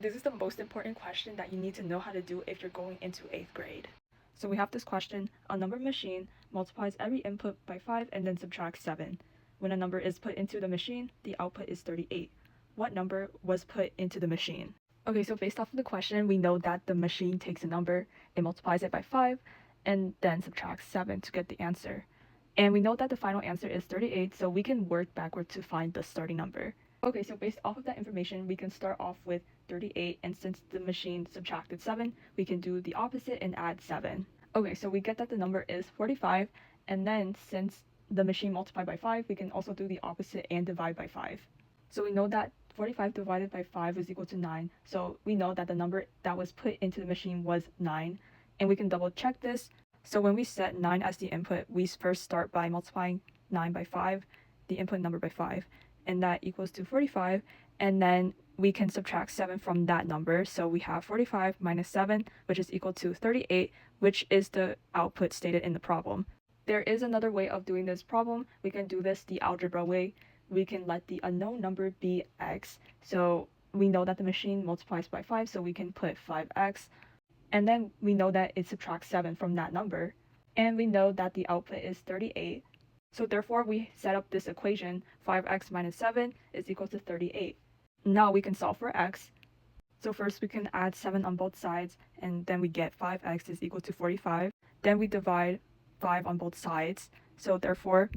This is the most important question that you need to know how to do if you're going into 8th grade. So we have this question: a number machine multiplies every input by 5 and then subtracts 7. When a number is put into the machine, the output is 38. What number was put into the machine? Okay, so based off of the question, we know that the machine takes a number, it multiplies it by 5, and then subtracts 7 to get the answer. And we know that the final answer is 38, so we can work backward to find the starting number. Okay, so based off of that information, we can start off with 38, and since the machine subtracted 7, we can do the opposite and add 7. Okay, so we get that the number is 45, and then since the machine multiplied by 5, we can also do the opposite and divide by 5. So we know that 45 divided by 5 is equal to 9, so we know that the number that was put into the machine was 9, and we can double check this. So when we set 9 as the input, we first start by multiplying 9 by 5, the input number by 5, and that equals to 45, and then we can subtract 7 from that number, so we have 45 minus 7, which is equal to 38, which is the output stated in the problem. There is another way of doing this problem. We can do this the algebra way. We can let the unknown number be x, so we know that the machine multiplies by 5, so we can put 5x, and then we know that it subtracts 7 from that number, and we know that the output is 38. So therefore, we set up this equation: 5x minus 7 is equal to 38. Now we can solve for x. So first we can add 7 on both sides, and then we get 5x is equal to 45. Then we divide 5 on both sides. So therefore,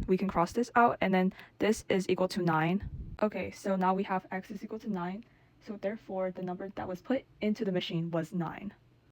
we can cross this out, and then this is equal to 9. Okay, so now we have x is equal to 9. So therefore, the number that was put into the machine was 9.